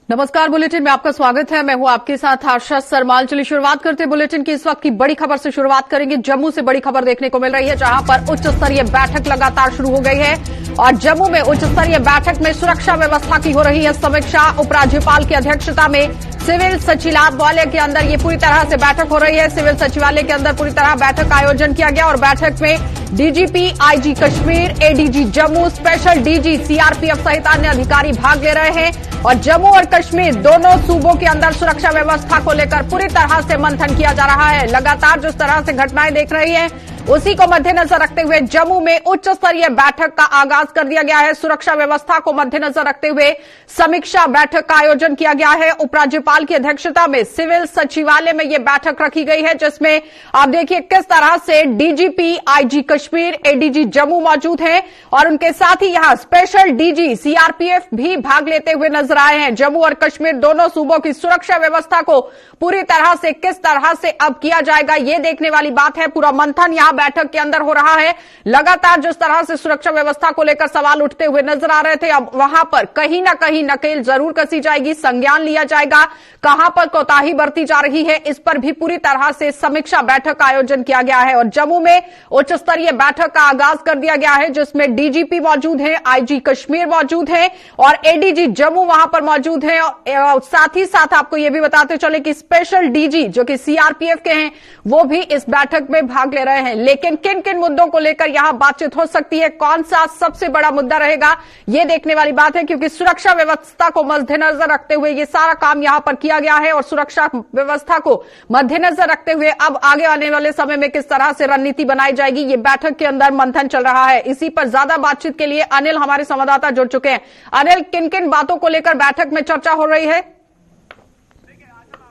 नमस्कार, बुलेटिन में आपका स्वागत है। मैं हूं आपके साथ आशा सरमाल। चलिए शुरुआत करते हैं बुलेटिन की इस वक्त की बड़ी खबर से। शुरुआत करेंगे जम्मू से। बड़ी खबर देखने को मिल रही है जहां पर उच्च स्तरीय बैठक लगातार शुरू हो गई है और जम्मू में उच्च स्तरीय बैठक में सुरक्षा व्यवस्था की हो रही है समीक्षा। उपराज्यपाल की अध्यक्षता में सिविल सचिवालय के अंदर ये पूरी तरह से बैठक हो रही है। सिविल सचिवालय के अंदर पूरी तरह बैठक का आयोजन किया गया और बैठक में DGP, IG Kashmir, ADG Jammu, special DG CRPF सहित अन्य अधिकारी भाग ले रहे हैं और जम्मू और कश्मीर दोनों सूबों के अंदर सुरक्षा व्यवस्था को लेकर पूरी तरह से मंथन किया जा रहा है। लगातार जिस तरह से घटनाएं देख रही हैं उसी को मद्देनजर रखते हुए जम्मू में उच्च स्तरीय बैठक का आगाज कर दिया गया है। सुरक्षा व्यवस्था को मद्देनजर रखते हुए समीक्षा बैठक का आयोजन किया गया है। उपराज्यपाल की अध्यक्षता में सिविल सचिवालय में यह बैठक रखी गई है जिसमें आप देखिए किस तरह से DGP, IG Kashmir, ADG Jammu मौजूद हैं और उनके साथ ही यहां स्पेशल डीजी सीआरपीएफ भी भाग लेते हुए नजर आए हैं। जम्मू और कश्मीर दोनों सूबों की सुरक्षा व्यवस्था को पूरी तरह से किस तरह से अब किया जाएगा ये देखने वाली बात है। पूरा मंथन यहां बैठक के अंदर हो रहा है। लगातार जिस तरह से सुरक्षा व्यवस्था को लेकर सवाल उठते हुए नजर आ रहे थे, अब वहां पर कहीं ना कहीं नकेल जरूर कसी जाएगी, संज्ञान लिया जाएगा। कहां पर कोताही बरती जा रही है इस पर भी पूरी तरह से समीक्षा बैठक का आयोजन किया गया है और जम्मू में उच्च स्तरीय बैठक का आगाज कर दिया गया है जिसमें डीजीपी मौजूद हैं, आईजी कश्मीर मौजूद हैं और एडीजी जम्मू वहां पर मौजूद हैं। और साथ ही साथ आपको यह भी बताते चले कि स्पेशल डीजी जो कि सीआरपीएफ के हैं वो भी इस बैठक में भाग ले रहे हैं। लेकिन किन किन मुद्दों को लेकर यहां बातचीत हो सकती है, कौन सा सबसे बड़ा मुद्दा रहेगा, यह देखने वाली बात है क्योंकि सुरक्षा व्यवस्था को मद्देनजर रखते हुए यह सारा काम यहां पर किया गया है और सुरक्षा व्यवस्था को मद्देनजर रखते हुए अब आगे आने वाले समय में किस तरह से रणनीति बनाई जाएगी ये बैठक के अंदर मंथन चल रहा है। इसी पर ज्यादा बातचीत के लिए अनिल हमारे संवाददाता जुड़ चुके हैं। अनिल, किन किन बातों को लेकर बैठक में चर्चा हो रही है?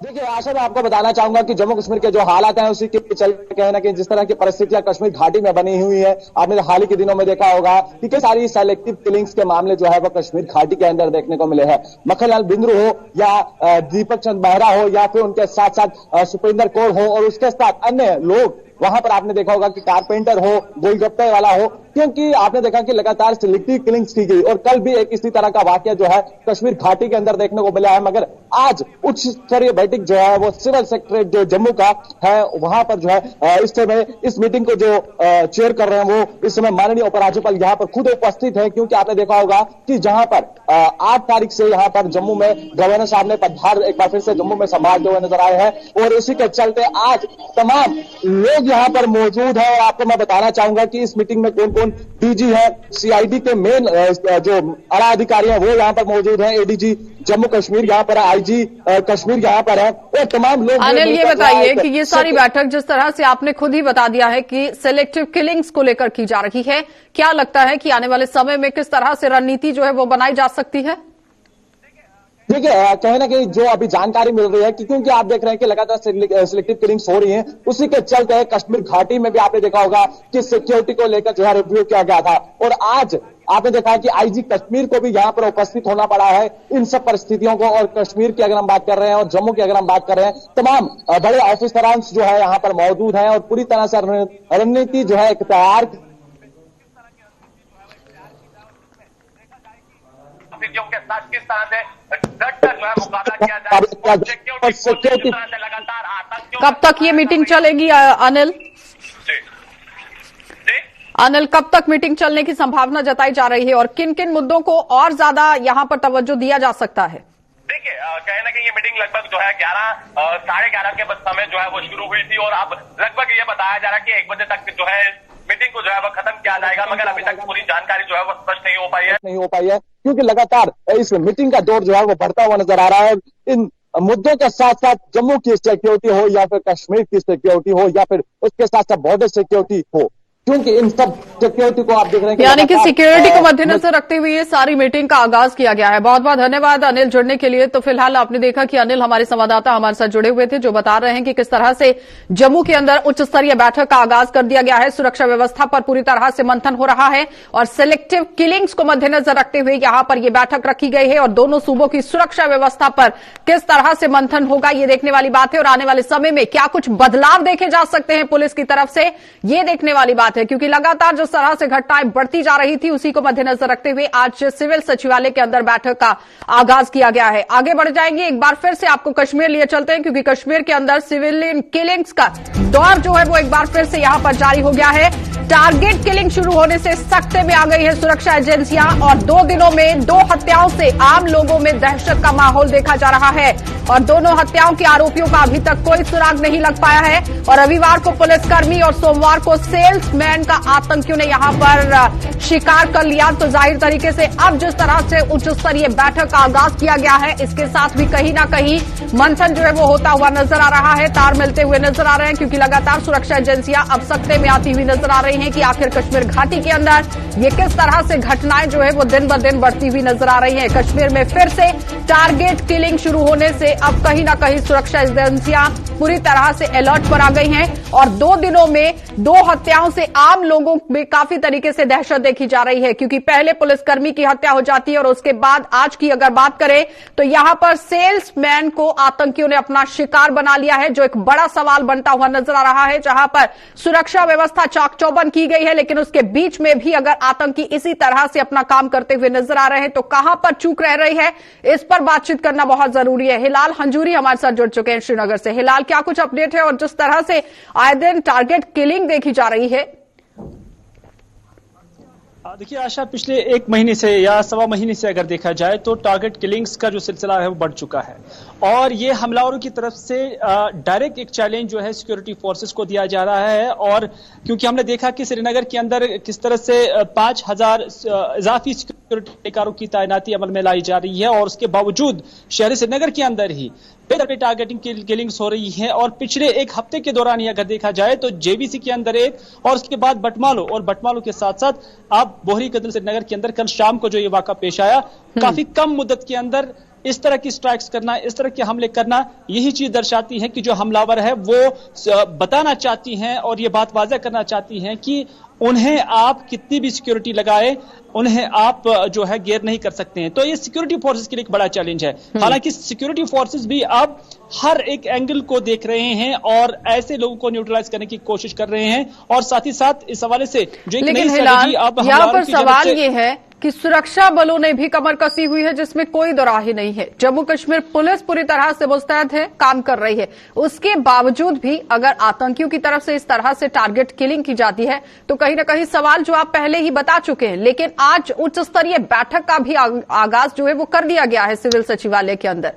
देखिए आशा, मैं आपको बताना चाहूंगा कि जम्मू कश्मीर के जो हालात हैं उसी के चलते कहीं ना कहीं जिस तरह की परिस्थितियां कश्मीर घाटी में बनी हुई है, आपने हाल ही के दिनों में देखा होगा कि कई सारी सेलेक्टिव किलिंग्स के मामले जो है वो कश्मीर घाटी के अंदर देखने को मिले हैं। मक्खनलाल बिंद्रू हो या दीपक चंद मेहरा हो या फिर उनके साथ साथ सुपेंद्र कौर हो और उसके साथ अन्य लोग, वहां पर आपने देखा होगा कि कारपेंटर हो, गोलगप्पे वाला हो, क्योंकि आपने देखा कि लगातार सिलेक्टिव किलिंग्स की गई और कल भी एक इसी तरह का वाकया जो है कश्मीर घाटी के अंदर देखने को मिला है। मगर आज उच्च स्तरीय बैठक जो है वो सिविल सेक्रेटरीट जो जम्मू का है वहां पर जो है इस समय इस मीटिंग को जो चेयर कर रहे हैं वो इस समय माननीय उपराज्यपाल यहां पर खुद उपस्थित है, क्योंकि आपने देखा होगा कि जहां पर 8 तारीख से यहां पर जम्मू में गवर्नर साहब ने पदभार एक बार फिर से जम्मू में संभालते हुए नजर आए हैं और इसी के चलते आज तमाम लोग यहां पर मौजूद है। और आपको मैं बताना चाहूंगा कि इस मीटिंग में कौन कौन डीजी है, सीआईडी के मेन जो आला अधिकारी है वो यहाँ पर मौजूद है, एडीजी जम्मू कश्मीर यहाँ पर है, आईजी कश्मीर यहाँ पर है और तमाम लोग। अनिल, ये बताइए कि ये सारी बैठक जिस तरह से आपने खुद ही बता दिया है कि सिलेक्टिव किलिंग्स को लेकर की जा रही है, क्या लगता है कि आने वाले समय में किस तरह से रणनीति जो है वो बनाई जा सकती है? देखिए कहीं ना कहीं जो अभी जानकारी मिल रही है कि क्योंकि आप देख रहे हैं कि लगातार सिलेक्टिव किलिंग्स हो रही हैं, उसी के चलते कश्मीर घाटी में भी आपने देखा होगा कि सिक्योरिटी को लेकर जो है रिव्यू किया गया था और आज आपने देखा कि आईजी कश्मीर को भी यहां पर उपस्थित होना पड़ा है इन सब परिस्थितियों को। और कश्मीर की अगर हम बात कर रहे हैं और जम्मू की अगर हम बात कर रहे हैं, तमाम बड़े ऑफिसरांस जो है यहाँ पर मौजूद हैं और पूरी तरह से रणनीति जो है एक तैयार के साथ किस तरह से डटकर जो है मुकाबला किया जाए। सिक्योरिटी लगातार आतंकियों। कब तक ये मीटिंग चलेगी अनिल? अनिल, कब तक मीटिंग चलने की संभावना जताई जा रही है और किन किन मुद्दों को और ज्यादा यहां पर तवज्जो दिया जा सकता है? देखिए कहीं ना कहीं ये मीटिंग लगभग जो है 11-11:30 के समय जो है वो शुरू हुई थी और अब लगभग ये बताया जा रहा है कि 1 बजे तक जो है मीटिंग को जो है वो खत्म किया जाएगा। मगर अभी तक पूरी जानकारी जो है वो स्पष्ट नहीं हो पाई है क्योंकि लगातार इस मीटिंग का दौर जो है वो बढ़ता हुआ नजर आ रहा है। इन मुद्दों के साथ साथ जम्मू की सिक्योरिटी हो या फिर कश्मीर की सिक्योरिटी हो या फिर उसके साथ साथ बॉर्डर सिक्योरिटी हो, क्योंकि इन सब सिक्योरिटी को आप देख रहे हैं यानी कि सिक्योरिटी को मद्देनजर रखते हुए ये सारी मीटिंग का आगाज किया गया है। बहुत बहुत धन्यवाद अनिल जुड़ने के लिए। तो फिलहाल आपने देखा कि अनिल हमारे संवाददाता हमारे साथ जुड़े हुए थे जो बता रहे हैं कि किस तरह से जम्मू के अंदर उच्च स्तरीय बैठक का आगाज कर दिया गया है। सुरक्षा व्यवस्था पर पूरी तरह से मंथन हो रहा है और सिलेक्टिव किलिंग्स को मद्देनजर रखते हुए यहां पर यह बैठक रखी गई है और दोनों सूबों की सुरक्षा व्यवस्था पर किस तरह से मंथन होगा ये देखने वाली बात है और आने वाले समय में क्या कुछ बदलाव देखे जा सकते हैं पुलिस की तरफ से, ये देखने वाली बात बात है, क्योंकि लगातार जिस तरह से घटनाएं बढ़ती जा रही थी उसी को मद्देनजर रखते हुए आज सिविल सचिवालय के अंदर बैठक का आगाज किया गया है। आगे बढ़ जाएंगे, एक बार फिर से आपको कश्मीर लिए चलते हैं, क्योंकि कश्मीर के अंदर सिविलियन किलिंग्स का दौर जो है वो एक बार फिर से यहां पर जारी हो गया है। टारगेट किलिंग शुरू होने से सख्ते में आ गई है सुरक्षा एजेंसियां और 2 दिनों में 2 हत्याओं से आम लोगों में दहशत का माहौल देखा जा रहा है और दोनों हत्याओं के आरोपियों का अभी तक कोई सुराग नहीं लग पाया है। और रविवार को पुलिसकर्मी और सोमवार को सेल्समैन का आतंकियों ने यहां पर शिकार कर लिया। तो जाहिर तरीके से अब जिस तरह से उच्च स्तरीय बैठक का आगाज किया गया है, इसके साथ भी कहीं ना कहीं मंथन जो है वो होता हुआ नजर आ रहा है, तार मिलते हुए नजर आ रहे हैं, क्योंकि लगातार सुरक्षा एजेंसियां अब सख्ते में आती हुई नजर आ रही हैं कि आखिर कश्मीर घाटी के अंदर ये किस तरह से घटनाएं जो है वो दिन ब दिन बढ़ती हुई नजर आ रही हैं। कश्मीर में फिर से टारगेट किलिंग शुरू होने से अब कहीं ना कहीं सुरक्षा एजेंसियां पूरी तरह से अलर्ट पर आ गई हैं और 2 दिनों में 2 हत्याओं से आम लोगों में काफी तरीके से दहशत देखी जा रही है, क्योंकि पहले पुलिसकर्मी की हत्या हो जाती है और उसके बाद आज की अगर बात करें तो यहां पर सेल्समैन को आतंकियों ने अपना शिकार बना लिया है, जो एक बड़ा सवाल बनता हुआ नजर आ रहा है। जहां पर सुरक्षा व्यवस्था चाक चौबंद की गई है, लेकिन उसके बीच में भी अगर आतंकी इसी तरह से अपना काम करते हुए नजर आ रहे हैं तो कहां पर चूक रह रही है, इस पर बातचीत करना बहुत जरूरी है। हिलाल हंजूरी हमारे साथ जुड़ चुके हैं श्रीनगर से। हिलाल, क्या कुछ अपडेट है और जिस तरह से आए दिन टारगेट किलिंग देखी जा रही है? देखिए आशा, पिछले 1 महीने से या सवा महीने से अगर देखा जाए तो टारगेट किलिंग्स का जो सिलसिला है वो बढ़ चुका है और ये हमलावरों की तरफ से डायरेक्ट एक चैलेंज जो है सिक्योरिटी फोर्सेस को दिया जा रहा है। और क्योंकि हमने देखा कि श्रीनगर के अंदर किस तरह से 5000 इजाफी सिक्योरिटी एहलकारों की तैनाती अमल में लाई जा रही है और उसके बावजूद शहरी श्रीनगर के अंदर ही बेदरकारी टारगेटिंग किलिंग्स हो रही है। और पिछले 1 हफ्ते के दौरान ही अगर देखा जाए तो जेबीसी के अंदर एक और उसके बाद बटमालो और बटमालो के साथ साथ आप बोहरी कदल श्रीनगर के अंदर कल शाम को जो ये वाकया पेश आया, काफी कम मुद्दत के अंदर इस तरह की स्ट्राइक्स करना, इस तरह के हमले करना, यही चीज दर्शाती है कि जो हमलावर है वो बताना चाहती हैं और ये बात वाज़ह करना चाहती हैं कि उन्हें आप कितनी भी सिक्योरिटी लगाए, उन्हें आप जो है गेर नहीं कर सकते हैं। तो ये सिक्योरिटी फोर्सेस के लिए एक बड़ा चैलेंज है। हालांकि सिक्योरिटी फोर्सेस भी अब हर एक एंगल को देख रहे हैं और ऐसे लोगों को न्यूट्रलाइज करने की कोशिश कर रहे हैं और साथ ही साथ इस हवाले से जो एक नई स्ट्रेटजी अब यहाँ पर सवाल ये है कि सुरक्षा बलों ने भी कमर कसी हुई है, जिसमें कोई दो राह नहीं है। जम्मू कश्मीर पुलिस पूरी तरह से मुस्तैद है, काम कर रही है। उसके बावजूद भी अगर आतंकियों की तरफ से इस तरह से टारगेट किलिंग की जाती है तो कहीं ना कहीं सवाल जो आप पहले ही बता चुके हैं, लेकिन आज उच्च स्तरीय बैठक का भी आगाज जो है वो कर दिया गया है सिविल सचिवालय के अंदर।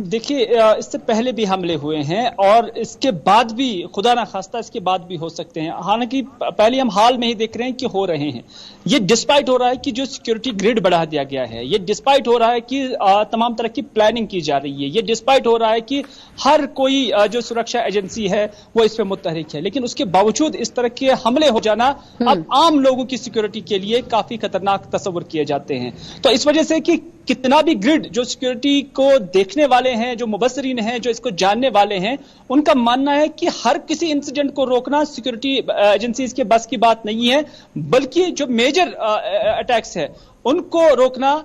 देखिए, इससे पहले भी हमले हुए हैं और इसके बाद भी, खुदा ना खास्ता, इसके बाद भी हो सकते हैं। हालांकि पहले हम हाल में ही देख रहे हैं कि हो रहे हैं। ये डिस्पाइट हो रहा है कि जो सिक्योरिटी ग्रिड बढ़ा दिया गया है, ये डिस्पाइट हो रहा है कि तमाम तरह की प्लानिंग की जा रही है, ये डिस्पाइट हो रहा है कि हर कोई जो सुरक्षा एजेंसी है वो इस पर मुतहरिक है। लेकिन उसके बावजूद इस तरह के हमले हो जाना अब आम लोगों की सिक्योरिटी के लिए काफी खतरनाक तस्वर किए जाते हैं। तो इस वजह से कि कितना भी ग्रिड जो सिक्योरिटी को देखने वाले हैं, जो मुबस्सरीन हैं, जो इसको जानने वाले हैं, उनका मानना है कि हर किसी इंसिडेंट को रोकना सिक्योरिटी एजेंसीज के बस की बात नहीं है, बल्कि जो मेजर अटैक्स है उनको रोकना,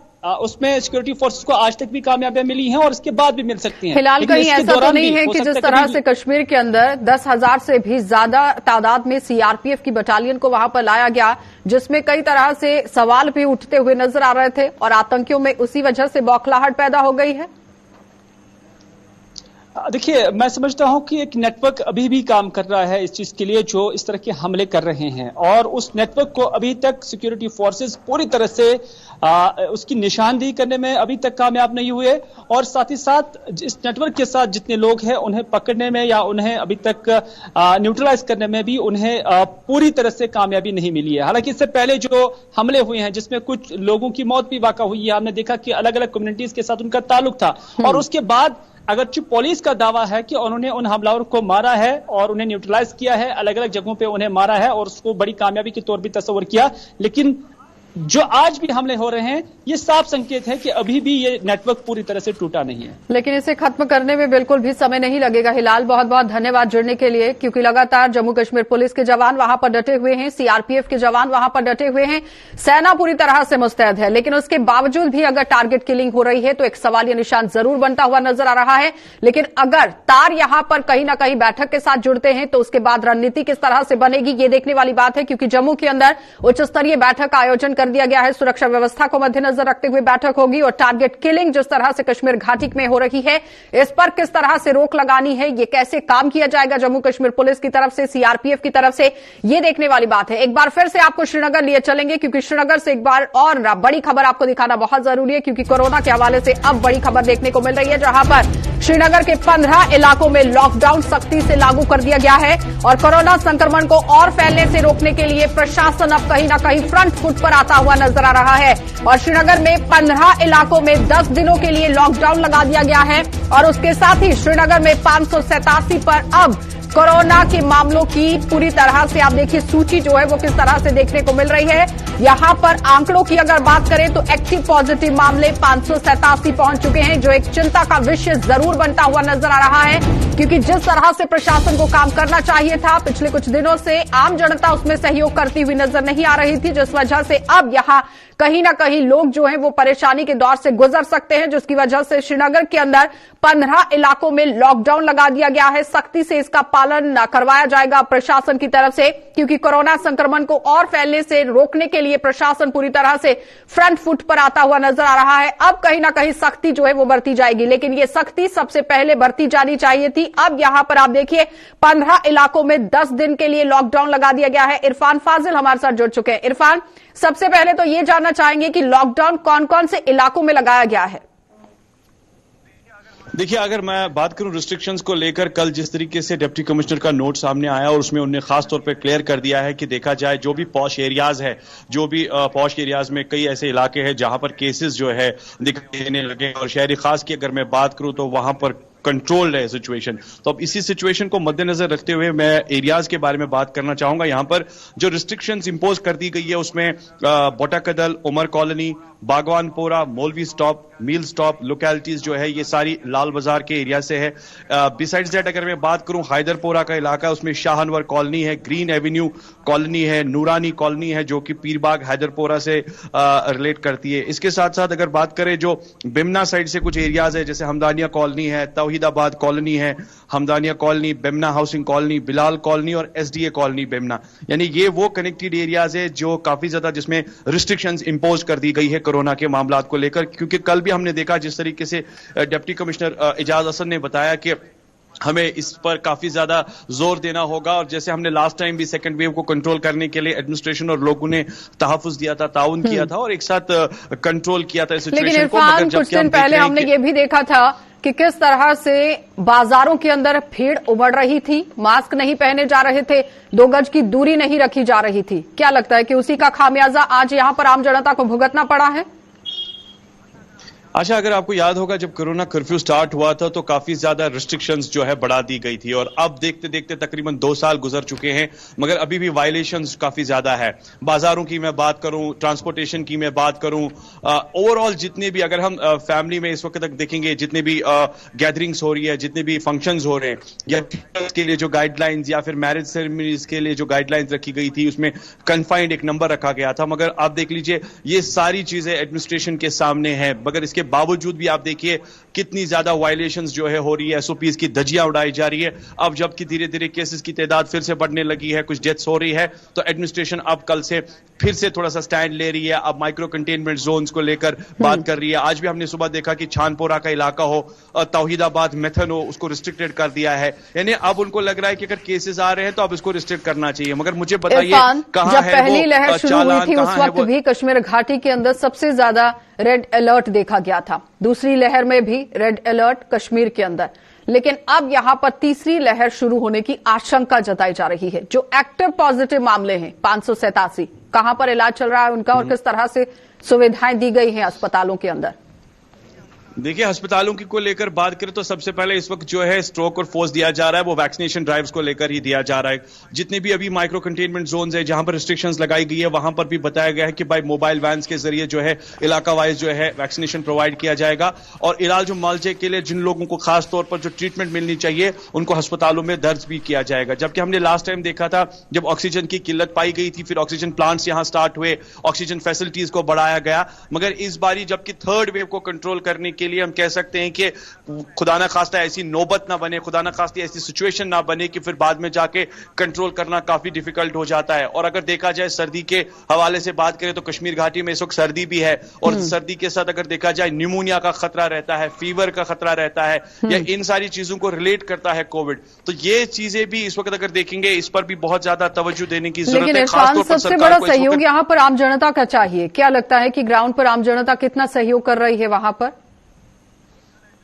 उसमें सिक्योरिटी फोर्सेस को आज तक भी कामयाबियां मिली हैं और इसके बाद भी मिल सकती हैं। फिलहाल कहीं ऐसा तो नहीं है कि जिस तरह से कश्मीर के अंदर 10,000 से भी ज्यादा तादाद में सीआरपीएफ की बटालियन को वहां पर लाया गया, जिसमें कई तरह से सवाल भी उठते हुए नजर आ रहे थे और आतंकियों में उसी वजह से बौखलाहट पैदा हो गई है। देखिए, मैं समझता हूं कि एक नेटवर्क अभी भी काम कर रहा है इस चीज के लिए, जो इस तरह के हमले कर रहे हैं और उस नेटवर्क को अभी तक सिक्योरिटी फोर्सेस पूरी तरह से उसकी निशानदेही करने में अभी तक कामयाब नहीं हुए और साथ ही साथ इस नेटवर्क के साथ जितने लोग हैं उन्हें पकड़ने में या उन्हें अभी तक न्यूट्रलाइज करने में भी उन्हें पूरी तरह से कामयाबी नहीं मिली है। हालांकि इससे पहले जो हमले हुए हैं जिसमें कुछ लोगों की मौत भी वाक़ा हुई है, हमने देखा कि अलग अलग कम्युनिटीज के साथ उनका ताल्लुक था और उसके बाद अगरचे पुलिस का दावा है कि उन्होंने उन हमलावरों को मारा है और उन्हें न्यूट्रलाइज किया है, अलग अलग जगहों पे उन्हें मारा है और उसको बड़ी कामयाबी के तौर पर तस्वर किया, लेकिन जो आज भी हमले हो रहे हैं, ये साफ संकेत है कि अभी भी ये नेटवर्क पूरी तरह से टूटा नहीं है। लेकिन इसे खत्म करने में बिल्कुल भी समय नहीं लगेगा। हिलाल, बहुत बहुत धन्यवाद जुड़ने के लिए, क्योंकि लगातार जम्मू कश्मीर पुलिस के जवान वहां पर डटे हुए हैं, सीआरपीएफ के जवान वहां पर डटे हुए हैं, सेना पूरी तरह से मुस्तैद है। लेकिन उसके बावजूद भी अगर टारगेट किलिंग हो रही है तो एक सवालिया निशान जरूर बनता हुआ नजर आ रहा है। लेकिन अगर तार यहां पर कहीं ना कहीं बैठक के साथ जुड़ते हैं तो उसके बाद रणनीति किस तरह से बनेगी, ये देखने वाली बात है। क्योंकि जम्मू के अंदर उच्च स्तरीय बैठक का आयोजन कर दिया गया है, सुरक्षा व्यवस्था को मद्देनजर रखते हुए बैठक होगी, और टारगेट किलिंग जिस तरह से कश्मीर घाटी में हो रही है, इस पर किस तरह से रोक लगानी है, ये कैसे काम किया जाएगा जम्मू कश्मीर पुलिस की तरफ से, सीआरपीएफ की तरफ से, ये देखने वाली बात है। एक बार फिर से आपको श्रीनगर लिए चलेंगे, क्योंकि श्रीनगर से एक बार और बड़ी खबर आपको दिखाना बहुत जरूरी है, क्योंकि कोरोना के हवाले से अब बड़ी खबर देखने को मिल रही है, जहां पर श्रीनगर के 15 इलाकों में लॉकडाउन सख्ती से लागू कर दिया गया है। और कोरोना संक्रमण को और फैलने से रोकने के लिए प्रशासन अब कहीं ना कहीं फ्रंट फुट पर आता हुआ नजर आ रहा है। और श्रीनगर में 15 इलाकों में 10 दिनों के लिए लॉकडाउन लगा दिया गया है। और उसके साथ ही श्रीनगर में 587 पर अब कोरोना के मामलों की पूरी तरह से आप देखिए सूची जो है वो किस तरह से देखने को मिल रही है। यहां पर आंकड़ों की अगर बात करें तो एक्टिव पॉजिटिव मामले 587 पहुंच चुके हैं, जो एक चिंता का विषय जरूर बनता हुआ नजर आ रहा है। क्योंकि जिस तरह से प्रशासन को काम करना चाहिए था पिछले कुछ दिनों से, आम जनता उसमें सहयोग करती हुई नजर नहीं आ रही थी, जिस वजह से अब यहां कहीं ना कहीं लोग जो हैं वो परेशानी के दौर से गुजर सकते हैं, जिसकी वजह से श्रीनगर के अंदर 15 इलाकों में लॉकडाउन लगा दिया गया है। सख्ती से इसका पालन करवाया जाएगा प्रशासन की तरफ से, क्योंकि कोरोना संक्रमण को और फैलने से रोकने के लिए प्रशासन पूरी तरह से फ्रंट फुट पर आता हुआ नजर आ रहा है। अब कहीं ना कहीं सख्ती जो है वो बरती जाएगी, लेकिन ये सख्ती सबसे पहले बरती जानी चाहिए थी। अब यहां पर आप देखिए 15 इलाकों में 10 दिन के लिए लॉकडाउन लगा दिया गया है। इरफान फाजिल हमारे साथ जुड़ चुके हैं। इरफान, सबसे पहले तो ये जानना चाहेंगे कि लॉकडाउन कौन कौन से इलाकों में लगाया गया है? देखिए, अगर मैं बात करूं रिस्ट्रिक्शंस को लेकर, कल जिस तरीके से डिप्टी कमिश्नर का नोट सामने आया और उसमें उन्होंने खास तौर पे क्लियर कर दिया है कि देखा जाए जो भी पॉश एरियाज है, जो भी पॉश एरियाज में कई ऐसे इलाके हैं जहां पर केसेस जो है दिखाई देने लगे, और शहरी खास की अगर मैं बात करूं तो वहां पर कंट्रोल्ड है सिचुएशन। तो अब इसी सिचुएशन को मद्देनजर रखते हुए मैं एरियाज के बारे में बात करना चाहूंगा। यहां पर जो रिस्ट्रिक्शंस इंपोज कर दी गई है उसमें बोटाकदल, उमर कॉलोनी, बागवानपोरा, मौलवी स्टॉप, मील स्टॉप लोकेलिटीज जो है ये सारी लाल बाजार के एरिया से है। बिसाइड्स दैट अगर मैं बात करूं हैदरपोरा का इलाका, उसमें शाह अनवर कॉलोनी है, ग्रीन एवेन्यू कॉलोनी है, नूरानी कॉलोनी है जो कि पीरबाग हैदरपोरा से रिलेट करती है। इसके साथ साथ अगर बात करें जो बिमना साइड से कुछ एरियाज है, जैसे हमदानिया कॉलोनी है, तौहीदाबाद कॉलोनी है, Hamdania colony, Bemina housing colony, Bilal colony और एसडीए कॉलोनी बिमना, यानी ये वो कनेक्टेड एरियाज है जो काफी ज्यादा जिसमें रिस्ट्रिक्शंस इंपोज कर दी गई है कोरोना के मामलात को लेकर। क्योंकि कल भी हमने देखा जिस तरीके से डिप्टी कमिश्नर एजाज हसन ने बताया कि हमें इस पर काफी ज्यादा जोर देना होगा, और जैसे हमने लास्ट टाइम भी सेकंड वेव को कंट्रोल करने के लिए एडमिनिस्ट्रेशन और लोगों ने तहफ्फुज दिया था, ताउन किया था और एक साथ कंट्रोल किया था सिचुएशन को। लेकिन कुछ दिन पहले हमने ये भी देखा था कि किस तरह से बाजारों के अंदर भीड़ उमड़ रही थी, मास्क नहीं पहने जा रहे थे, 2 गज की दूरी नहीं रखी जा रही थी। क्या लगता है कि उसी का खामियाजा आज यहां पर आम जनता को भुगतना पड़ा है? अच्छा, अगर आपको याद होगा जब कोरोना कर्फ्यू स्टार्ट हुआ था तो काफी ज्यादा रिस्ट्रिक्शंस जो है बढ़ा दी गई थी, और अब देखते देखते तकरीबन 2 साल गुजर चुके हैं मगर अभी भी वायलेशंस काफी ज्यादा है। बाजारों की मैं बात करूं, ट्रांसपोर्टेशन की मैं बात करूं, ओवरऑल जितने भी अगर हम फैमिली में इस वक्त तक देखेंगे जितने भी गैदरिंग्स हो रही है, जितने भी फंक्शंस हो रहे हैं, या के लिए जो गाइडलाइंस या फिर मैरिज सेरेमनीज के लिए जो गाइडलाइंस रखी गई थी उसमें कन्फाइंड एक नंबर रखा गया था, मगर आप देख लीजिए ये सारी चीजें एडमिनिस्ट्रेशन के सामने है, मगर इसके बावजूद भी आप देखिए कितनी ज्यादा वायलेशंस जो है हो रही है, एसओपीज की धज्जियां उड़ाई जा रही है। अब जबकि धीरे धीरे केसेस की तादाद फिर से बढ़ने लगी है, कुछ डेथ्स हो रही है, तो एडमिनिस्ट्रेशन अब कल से फिर से थोड़ा सा स्टैंड ले रही है, अब माइक्रो कंटेनमेंट जोन्स को लेकर बात कर रही है। आज भी हमने सुबह देखा कि छानपोरा का इलाका हो, तौहीदाबाद मेथन हो, उसको रिस्ट्रिक्टेड कर दिया है। यानी अब उनको लग रहा है कि अगर केसेस आ रहे हैं तो अब इसको रिस्ट्रिक्ट करना चाहिए। मगर मुझे बताइए कहां है पहली लहर शुरू हुई थी उस वक्त भी कश्मीर घाटी के अंदर सबसे ज्यादा रेड अलर्ट देखा गया था, दूसरी लहर में भी रेड अलर्ट कश्मीर के अंदर, लेकिन अब यहां पर तीसरी लहर शुरू होने की आशंका जताई जा रही है। जो एक्टिव पॉजिटिव मामले हैं 587, कहां पर इलाज चल रहा है उनका और किस तरह से सुविधाएं दी गई हैं अस्पतालों के अंदर? देखिए, अस्पतालों की को लेकर बात करें तो सबसे पहले इस वक्त जो है स्ट्रोक और फोर्स दिया जा रहा है वो वैक्सीनेशन ड्राइव्स को लेकर ही दिया जा रहा है। जितने भी अभी माइक्रो कंटेनमेंट जोन्स है जहां पर रिस्ट्रिक्शंस लगाई गई है वहां पर भी बताया गया है कि भाई मोबाइल वैन्स के जरिए जो है इलाका वाइज जो है वैक्सीनेशन प्रोवाइड किया जाएगा और इलाज मुआवजे के लिए जिन लोगों को खास तौर पर जो ट्रीटमेंट मिलनी चाहिए उनको अस्पतालों में दर्ज भी किया जाएगा। जबकि हमने लास्ट टाइम देखा था जब ऑक्सीजन की किल्लत पाई गई थी, फिर ऑक्सीजन प्लांट्स यहां स्टार्ट हुए, ऑक्सीजन फैसिलिटीज को बढ़ाया गया, मगर इस बारी जबकि थर्ड वेव को कंट्रोल करने के लिए हम कह सकते हैं कि खुदा ना खास्ता ऐसी नौबत ना बने, खुदा ना खास्ता ऐसी सिचुएशन ना बने कि फिर बाद में जाके कंट्रोल करना काफी डिफिकल्ट हो जाता है। और अगर देखा जाए सर्दी के हवाले से बात करें तो कश्मीर घाटी में इस वक्त सर्दी भी है और सर्दी के साथ अगर देखा जाए न्यूमोनिया का खतरा रहता है, फीवर का खतरा रहता है, या इन सारी चीजों को रिलेट करता है कोविड। तो ये चीजें भी इस वक्त अगर देखेंगे इस पर भी बहुत ज्यादा तवज्जो देने की जरूरत है। खासतौर पर सबसे बड़ा सहयोग यहाँ पर आम जनता का चाहिए। क्या लगता है कि ग्राउंड पर आम जनता कितना सहयोग कर रही है वहां पर?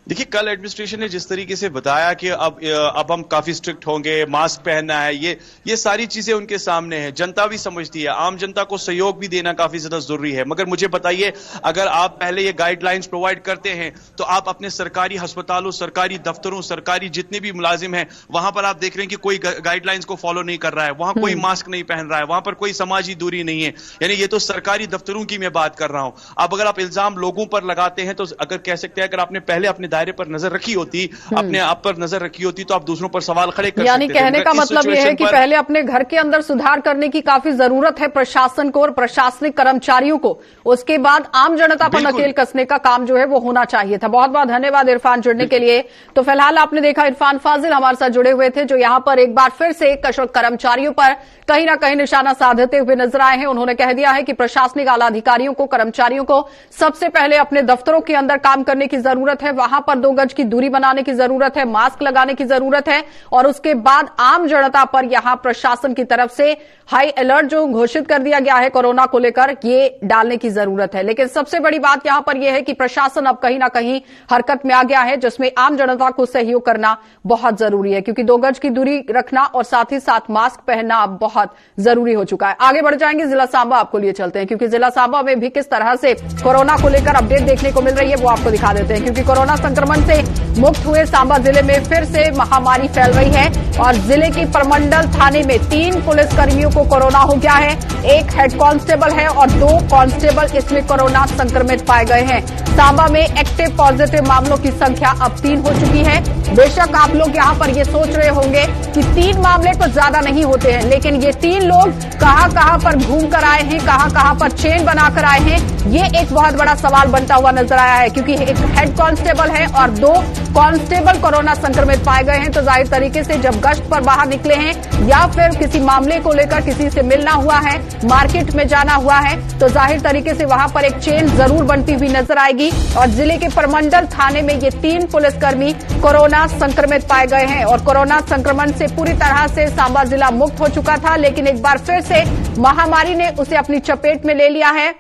देखिए, कल एडमिनिस्ट्रेशन ने जिस तरीके से बताया कि अब हम काफी स्ट्रिक्ट होंगे, मास्क पहनना है, ये सारी चीजें उनके सामने है, जनता भी समझती है, आम जनता को सहयोग भी देना काफी ज्यादा जरूरी है। मगर मुझे बताइए, अगर आप पहले ये गाइडलाइंस प्रोवाइड करते हैं तो आप अपने सरकारी अस्पतालों, सरकारी दफ्तरों, सरकारी जितने भी मुलाजिम हैं वहां पर आप देख रहे हैं कि कोई गाइडलाइंस को फॉलो नहीं कर रहा है, वहां कोई मास्क नहीं पहन रहा है, वहां पर कोई समाजी दूरी नहीं है। यानी ये तो सरकारी दफ्तरों की मैं बात कर रहा हूं। अब अगर आप इल्जाम लोगों पर लगाते हैं तो अगर कह सकते हैं अगर आपने पहले अपने दायरे पर नजर रखी होती, अपने आप पर नजर रखी होती तो आप दूसरों पर सवाल खड़े कर सकते थे। यानी कहने का मतलब यह है कि पहले अपने घर के अंदर सुधार करने की काफी जरूरत है प्रशासन को और प्रशासनिक कर्मचारियों को, उसके बाद आम जनता पर नकेल कसने का काम जो है वो होना चाहिए था। बहुत बहुत धन्यवाद इरफान जुड़ने के लिए। तो फिलहाल आपने देखा इरफान फाजिल हमारे साथ जुड़े हुए थे जो यहां पर एक बार फिर से कर्मचारियों पर कहीं ना कहीं निशाना साधते हुए नजर आए हैं। उन्होंने कह दिया है कि प्रशासनिक आला अधिकारियों को, कर्मचारियों को सबसे पहले अपने दफ्तरों के अंदर काम करने की जरूरत है, वहां पर 2 गज की दूरी बनाने की जरूरत है, मास्क लगाने की जरूरत है और उसके बाद आम जनता पर यहां प्रशासन की तरफ से हाई अलर्ट जो घोषित कर दिया गया है कोरोना को लेकर, ये डालने की जरूरत है। लेकिन सबसे बड़ी बात यहां पर यह है कि प्रशासन अब कहीं ना कहीं हरकत में आ गया है जिसमें आम जनता को सहयोग करना बहुत जरूरी है, क्योंकि 2 गज की दूरी रखना और साथ ही साथ मास्क पहनना अब बहुत जरूरी हो चुका है। आगे बढ़ जाएंगे, जिला सांबा आपको लिए चलते हैं क्योंकि जिला सांबा में भी किस तरह से कोरोना को लेकर अपडेट देखने को मिल रही है वो आपको दिखा देते हैं। क्योंकि कोरोना संक्रमण से मुक्त हुए सांबा जिले में फिर से महामारी फैल रही है और जिले की परमंडल थाने में 3 पुलिसकर्मियों को कोरोना हो गया है। 1 हेड कांस्टेबल है और 2 कांस्टेबल इसमें कोरोना संक्रमित पाए गए हैं। सांबा में एक्टिव पॉजिटिव मामलों की संख्या अब 3 हो चुकी है। बेशक आप लोग यहां पर ये सोच रहे होंगे कि 3 मामले तो ज्यादा नहीं होते हैं, लेकिन ये 3 लोग कहां पर घूम कर आए हैं, कहां पर चेन बनाकर आए हैं, ये एक बहुत बड़ा सवाल बनता हुआ नजर आया है। क्योंकि एक हेड कांस्टेबल है और 2 कांस्टेबल कोरोना संक्रमित पाए गए हैं, तो जाहिर तरीके से जब गश्त पर बाहर निकले हैं या फिर किसी मामले को लेकर किसी से मिलना हुआ है, मार्केट में जाना हुआ है, तो जाहिर तरीके से वहां पर एक चेन जरूर बनती हुई नजर आएगी। और जिले के परमंडल थाने में ये 3 पुलिसकर्मी कोरोना संक्रमित पाए गए हैं और कोरोना संक्रमण से पूरी तरह से सांबा जिला मुक्त हो चुका था, लेकिन एक बार फिर से महामारी ने उसे अपनी चपेट में ले लिया है।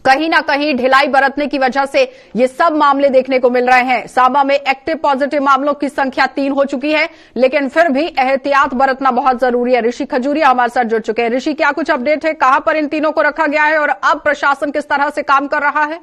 कहीं ना कहीं ढिलाई बरतने की वजह से ये सब मामले देखने को मिल रहे हैं। सांबा में एक्टिव पॉजिटिव मामलों की संख्या 3 हो चुकी है, लेकिन फिर भी एहतियात बरतना बहुत जरूरी है। ऋषि खजूरिया हमारे साथ जुड़ चुके हैं। ऋषि, क्या कुछ अपडेट है, कहां पर इन तीनों को रखा गया है और अब प्रशासन किस तरह से काम कर रहा है?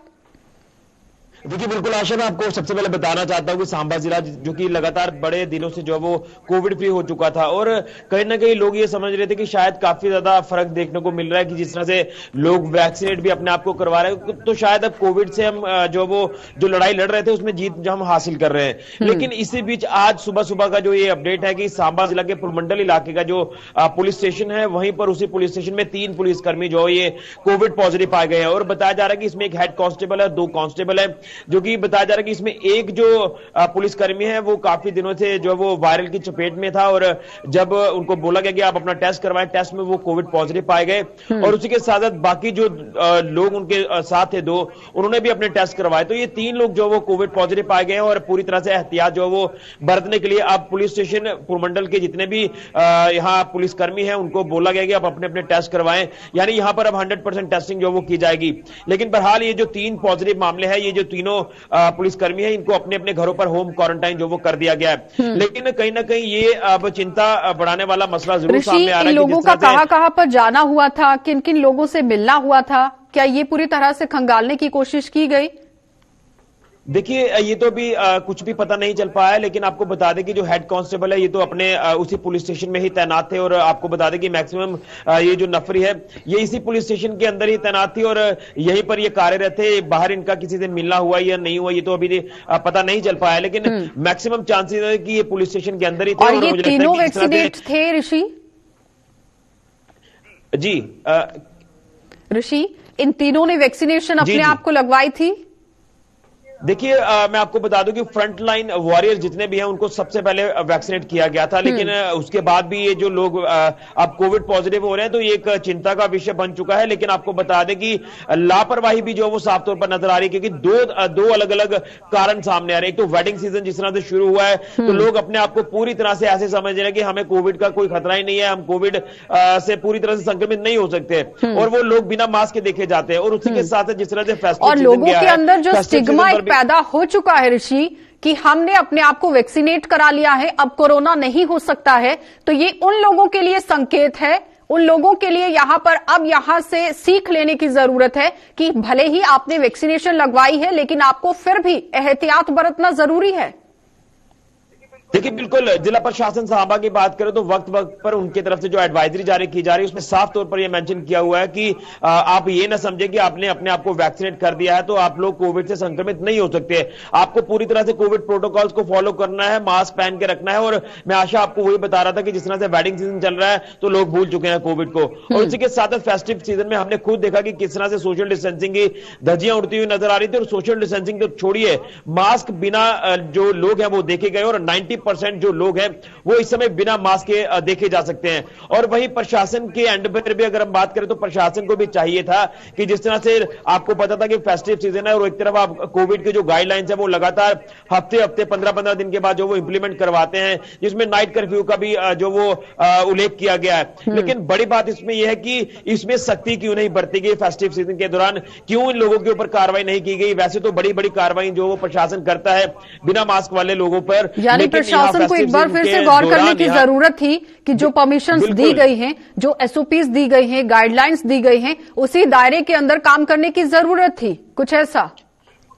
देखिए, बिल्कुल आशा, मैं आपको सबसे पहले बताना चाहता हूं कि सांबा जिला जो कि लगातार बड़े दिनों से जो है वो कोविड फ्री हो चुका था और कहीं ना कहीं लोग ये समझ रहे थे कि शायद काफी ज्यादा फर्क देखने को मिल रहा है कि जिस तरह से लोग वैक्सीनेट भी अपने आप को करवा रहे हैं, तो शायद अब कोविड से हम जो लड़ाई लड़ रहे थे उसमें जीत जो हम हासिल कर रहे हैं। लेकिन इसी बीच आज सुबह सुबह का जो ये अपडेट है कि सांबा जिला के पुरमंडल इलाके का जो पुलिस स्टेशन है, वहीं पर उसी पुलिस स्टेशन में 3 पुलिसकर्मी जो ये कोविड पॉजिटिव पाए गए हैं और बताया जा रहा है कि इसमें 1 हेड कांस्टेबल है, 2 कांस्टेबल है, जो कि बताया जा रहा है कि इसमें एक जो पुलिसकर्मी है वो काफी दिनों से जो वो वायरल की चपेट में था और जब उनको बोला गया कि आप अपना टेस्ट करवाएं, टेस्ट में वो कोविड पॉजिटिव पाए गए और उसी के साथ साथ बाकी जो लोग उनके साथ थे 2, उन्होंने भी अपने टेस्ट करवाए। तो ये 3 लोग जो वो कोविड पॉजिटिव पाए गए हैं और पूरी तरह से एहतियात जो वो बरतने के लिए अब पुलिस स्टेशन पुरमंडल के जितने भी यहाँ पुलिसकर्मी हैं उनको बोला गया कि आप अपने अपने टेस्ट करवाएं। यानी यहां पर अब 100% टेस्टिंग जो वो की जाएगी। लेकिन बहरहाल ये जो 3 पॉजिटिव मामले हैं, ये जो तीनों पुलिसकर्मी है, इनको अपने अपने घरों पर होम क्वारंटाइन जो वो कर दिया गया है। लेकिन कहीं ना कहीं ये अब चिंता बढ़ाने वाला मसला जरूर सामने आ रहा है। लोगों का कहां पर जाना हुआ था, किन किन लोगों से मिलना हुआ था, क्या ये पूरी तरह से खंगालने की कोशिश की गई? देखिए, ये तो भी कुछ भी पता नहीं चल पाया है, लेकिन आपको बता दें कि जो हेड कांस्टेबल है ये तो अपने उसी पुलिस स्टेशन में ही तैनात थे, और आपको बता दें कि मैक्सिमम ये जो नफरी है ये इसी पुलिस स्टेशन के अंदर ही तैनात थी और यहीं पर ये कार्यरत थे। बाहर इनका किसी से मिलना हुआ या नहीं हुआ ये तो अभी पता नहीं चल पाया, लेकिन मैक्सिमम चांसेस है कि ये पुलिस स्टेशन के अंदर ही थे। और ये तीनों वैक्सीनेट थे ऋषि? जी ऋषि, इन तीनों ने वैक्सीनेशन अपने आप को लगवाई थी? देखिए, मैं आपको बता दूं कि फ्रंट लाइन वॉरियर जितने भी हैं उनको सबसे पहले वैक्सीनेट किया गया था, लेकिन उसके बाद भी ये जो लोग अब कोविड पॉजिटिव हो रहे हैं तो ये एक चिंता का विषय बन चुका है। लेकिन आपको बता दें कि लापरवाही भी जो वो साफ तौर पर नजर आ रही है, क्योंकि दो अलग अलग कारण सामने आ रहे हैं। एक तो वेडिंग सीजन जिस तरह से शुरू हुआ है तो लोग अपने आप को पूरी तरह से ऐसे समझ रहे हैं कि हमें कोविड का कोई खतरा ही नहीं है, हम कोविड से पूरी तरह से संक्रमित नहीं हो सकते, और वो लोग बिना मास्क के देखे जाते हैं। और उसी के साथ जिस तरह से फेस्टिवल और लोगों के अंदर जो स्टिग्मा पैदा हो चुका है ऋषि कि हमने अपने आप को वैक्सीनेट करा लिया है, अब कोरोना नहीं हो सकता है, तो ये उन लोगों के लिए संकेत है, उन लोगों के लिए यहां पर अब यहां से सीख लेने की जरूरत है कि भले ही आपने वैक्सीनेशन लगवाई है लेकिन आपको फिर भी एहतियात बरतना जरूरी है। देखिए, बिल्कुल जिला प्रशासन साहबा की बात करें तो वक्त वक्त पर उनकी तरफ से जो एडवाइजरी जारी की जा रही है उसमें साफ तौर पर यह मेंशन किया हुआ है कि आप ये ना समझे कि आपने अपने आप को वैक्सीनेट कर दिया है तो आप लोग कोविड से संक्रमित नहीं हो सकते। आपको पूरी तरह से कोविड प्रोटोकॉल्स को फॉलो करना है, मास्क पहन के रखना है। और मैं आशा आपको वही बता रहा था कि जिस तरह से वेडिंग सीजन चल रहा है तो लोग भूल चुके हैं कोविड को, और उसी के साथ फेस्टिव सीजन में हमने खुद देखा कि किस तरह से सोशल डिस्टेंसिंग की धज्जियां उड़ती हुई नजर आ रही थी। और सोशल डिस्टेंसिंग तो छोड़िए, मास्क बिना जो लोग हैं वो देखे गए, और 90% जो लोग हैं वो इस समय बिना मास्क के देखे जा सकते हैं। और वहीं प्रशासन के एंड पर भी अगर हम बात करें तो प्रशासन को भी चाहिए था कि जिस तरह से आपको पता था कि फेस्टिव सीजन है और एक तरफ आप कोविड के जो गाइडलाइंस है वो लगातार हफ्ते 15-15 दिन के बाद जो वो इंप्लीमेंट करवाते हैं, जिसमें नाइट कर्फ्यू का भी जो वो उल्लेख किया गया है। लेकिन बड़ी बात इसमें यह है कि इसमें सख्ती क्यों नहीं बरती गई फेस्टिव सीजन के दौरान, क्यों इन लोगों के ऊपर कार्रवाई नहीं की गई। वैसे तो बड़ी बड़ी कार्रवाई जो वो प्रशासन करता है बिना मास्क वाले लोगों पर, यानी प्रशासन को एक बार फिर से गौर करने की जरूरत थी कि जो परमिशंस दी गई हैं, जो एसओपीज दी गई हैं, गाइडलाइंस दी गई हैं, उसी दायरे के अंदर काम करने की जरूरत थी, कुछ ऐसा।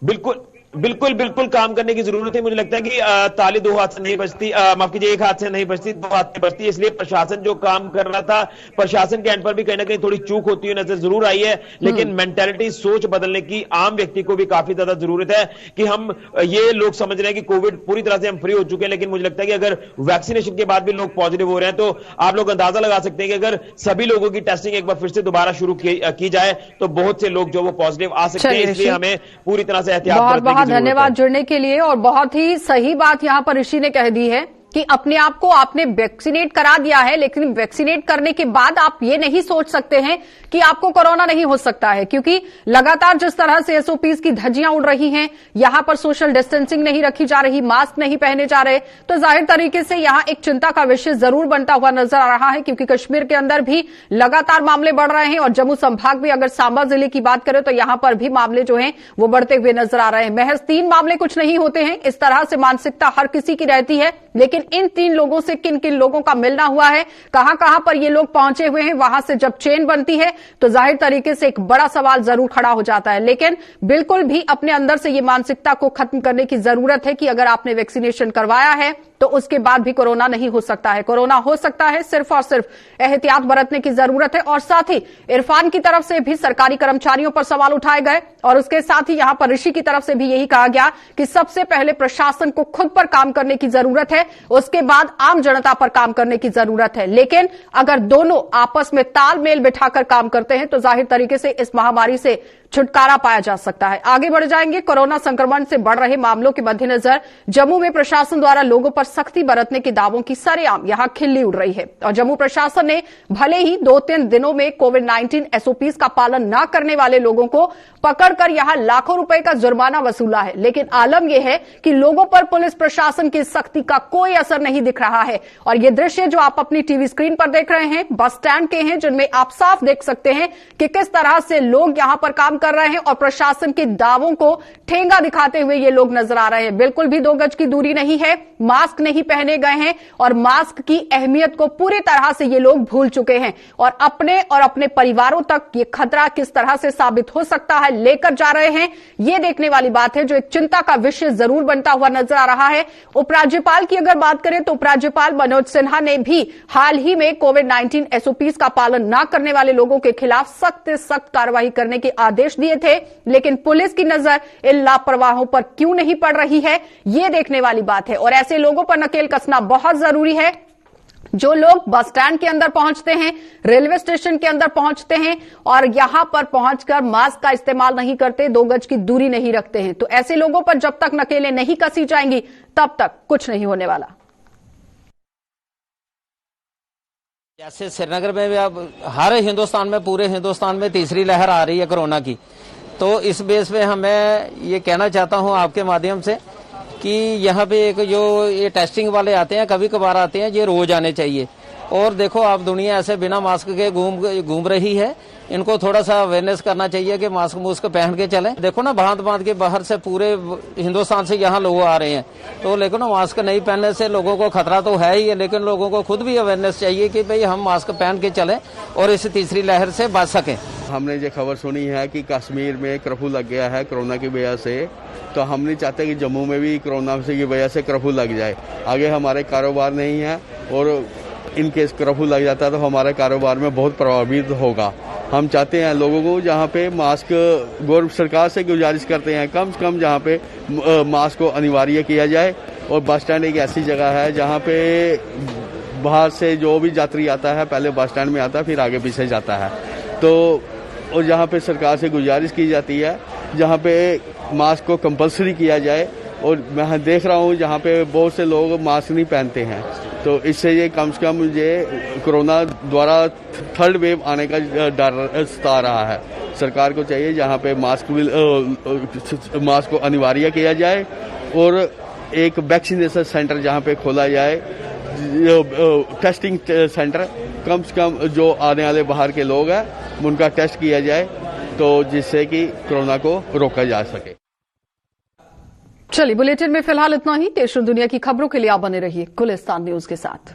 बिल्कुल काम करने की जरूरत है। मुझे लगता है कि ताली दो हाथ से नहीं बजती, माफ कीजिए एक हाथ से नहीं बजती, दो हाथ से बजती। इसलिए प्रशासन जो काम कर रहा था, प्रशासन के एंड पर भी कहीं ना कहीं थोड़ी चूक होती हुई नजर जरूर आई है। लेकिन मेंटालिटी, सोच बदलने की आम व्यक्ति को भी काफी ज्यादा जरूरत है कि हम ये लोग समझ रहे हैं कि कोविड पूरी तरह से हम फ्री हो चुके हैं, लेकिन मुझे लगता है कि अगर वैक्सीनेशन के बाद भी लोग पॉजिटिव हो रहे हैं तो आप लोग अंदाजा लगा सकते हैं कि अगर सभी लोगों की टेस्टिंग एक बार फिर से दोबारा शुरू की जाए तो बहुत से लोग जो वो पॉजिटिव आ सकते हैं। इसलिए हमें पूरी तरह से एहतियात बरतने की जरूरत है। धन्यवाद जुड़ने के लिए। और बहुत ही सही बात यहां पर ऋषि ने कह दी है कि अपने आप को आपने वैक्सीनेट करा दिया है, लेकिन वैक्सीनेट करने के बाद आप ये नहीं सोच सकते हैं कि आपको कोरोना नहीं हो सकता है, क्योंकि लगातार जिस तरह से एसओपीज की धज्जियां उड़ रही हैं, यहां पर सोशल डिस्टेंसिंग नहीं रखी जा रही, मास्क नहीं पहने जा रहे, तो जाहिर तरीके से यहां एक चिंता का विषय जरूर बनता हुआ नजर आ रहा है। क्योंकि कश्मीर के अंदर भी लगातार मामले बढ़ रहे हैं और जम्मू संभाग भी अगर सांबा जिले की बात करें तो यहां पर भी मामले जो हैं वो बढ़ते हुए नजर आ रहे हैं। महज 3 मामले कुछ नहीं होते हैं, इस तरह से मानसिकता हर किसी की रहती है। लेकिन इन 3 लोगों से किन किन लोगों का मिलना हुआ है, कहां कहां पर ये लोग पहुंचे हुए हैं, वहां से जब चेन बनती है तो जाहिर तरीके से एक बड़ा सवाल जरूर खड़ा हो जाता है। लेकिन बिल्कुल भी अपने अंदर से ये मानसिकता को खत्म करने की जरूरत है कि अगर आपने वैक्सीनेशन करवाया है तो उसके बाद भी कोरोना नहीं हो सकता है। कोरोना हो सकता है, सिर्फ और सिर्फ एहतियात बरतने की जरूरत है। और साथ ही इरफान की तरफ से भी सरकारी कर्मचारियों पर सवाल उठाए गए और उसके साथ ही यहां पर ऋषि की तरफ से भी यही कहा गया कि सबसे पहले प्रशासन को खुद पर काम करने की जरूरत है, उसके बाद आम जनता पर काम करने की जरूरत है। लेकिन अगर दोनों आपस में तालमेल बिठाकर काम करते हैं तो जाहिर तरीके से इस महामारी से छुटकारा पाया जा सकता है। आगे बढ़ जाएंगे। कोरोना संक्रमण से बढ़ रहे मामलों के मद्देनजर जम्मू में प्रशासन द्वारा लोगों पर सख्ती बरतने के दावों की सरेआम यहां खिल्ली उड़ रही है और जम्मू प्रशासन ने भले ही 2-3 दिनों में कोविड-19 एसओपीज का पालन न करने वाले लोगों को पकड़कर यहां लाखों रुपए का जुर्माना वसूला है, लेकिन आलम यह है कि लोगों पर पुलिस प्रशासन की सख्ती का कोई असर नहीं दिख रहा है। और ये दृश्य जो आप अपनी टीवी स्क्रीन पर देख रहे हैं बस स्टैंड के हैं, जिनमें आप साफ देख सकते हैं कि किस तरह से लोग यहां पर काम कर रहे हैं और प्रशासन के दावों को ठेंगा दिखाते हुए ये लोग नजर आ रहे हैं। बिल्कुल भी 2 गज की दूरी नहीं है, मास्क नहीं पहने गए हैं और मास्क की अहमियत को पूरी तरह से ये लोग भूल चुके हैं और अपने परिवारों तक ये खतरा किस तरह से साबित हो सकता है लेकर जा रहे हैं, ये देखने वाली बात है, जो एक चिंता का विषय जरूर बनता हुआ नजर आ रहा है। उपराज्यपाल की अगर बात करें तो उपराज्यपाल मनोज सिन्हा ने भी हाल ही में कोविड-19 एसओपीज का पालन न करने वाले लोगों के खिलाफ सख्त से सख्त कार्रवाई करने के आदेश दिए थे, लेकिन पुलिस की नजर इन लापरवाहों पर क्यों नहीं पड़ रही है, यह देखने वाली बात है। और ऐसे लोगों पर नकेल कसना बहुत जरूरी है जो लोग बस स्टैंड के अंदर पहुंचते हैं, रेलवे स्टेशन के अंदर पहुंचते हैं और यहां पर पहुंचकर मास्क का इस्तेमाल नहीं करते, 2 गज की दूरी नहीं रखते हैं। तो ऐसे लोगों पर जब तक नकेलें नहीं कसी जाएंगी तब तक कुछ नहीं होने वाला। जैसे श्रीनगर में भी अब हर हिंदुस्तान में, पूरे हिंदुस्तान में तीसरी लहर आ रही है कोरोना की, तो इस बेस पे मैं ये कहना चाहता हूं आपके माध्यम से कि यहाँ पे एक जो ये टेस्टिंग वाले आते हैं, कभी कभार आते हैं, ये रोज आने चाहिए। और देखो आप दुनिया ऐसे बिना मास्क के घूम रही है, इनको थोड़ा सा अवेयरनेस करना चाहिए कि मास्क मुस्क पहन के चलें। देखो ना भांत के बाहर से पूरे हिंदुस्तान से यहाँ लोग आ रहे हैं, तो लेकिन मास्क नहीं पहनने से लोगों को खतरा तो है ही है, लेकिन लोगों को खुद भी अवेयरनेस चाहिए कि भाई हम मास्क पहन के चलें और इस तीसरी लहर से बच सकें। हमने ये खबर सुनी है कि कश्मीर में कर्फ्यू लग गया है कोरोना की वजह से, तो हम नहीं चाहते कि जम्मू में भी कोरोना की वजह से कर्फ्यू लग जाए। आगे हमारे कारोबार नहीं है और इन केस कर्फ्यू लग जाता है तो हमारे कारोबार में बहुत प्रभावित होगा। हम चाहते हैं लोगों को जहाँ पे मास्क, गवर्नमेंट सरकार से गुजारिश करते हैं कम से कम जहाँ पे मास्क को अनिवार्य किया जाए। और बस स्टैंड एक ऐसी जगह है जहाँ पे बाहर से जो भी यात्री आता है पहले बस स्टैंड में आता है, फिर आगे पीछे जाता है। तो और जहाँ पे सरकार से गुजारिश की जाती है जहाँ पे मास्क को कंपलसरी किया जाए। और मैं देख रहा हूँ जहाँ पे बहुत से लोग मास्क नहीं पहनते हैं, तो इससे ये कम से कम ये कोरोना द्वारा 3rd वेव आने का डर सता रहा है। सरकार को चाहिए जहाँ पे मास्क को अनिवार्य किया जाए और एक वैक्सीनेशन सेंटर जहाँ पे खोला जाए, टेस्टिंग सेंटर, कम से कम जो आने वाले बाहर के लोग हैं उनका टेस्ट किया जाए, तो जिससे कि कोरोना को रोका जा सके। चलिए, बुलेटिन में फिलहाल इतना ही। देश और दुनिया की खबरों के लिए आप बने रहिए गुलिस्तान न्यूज के साथ।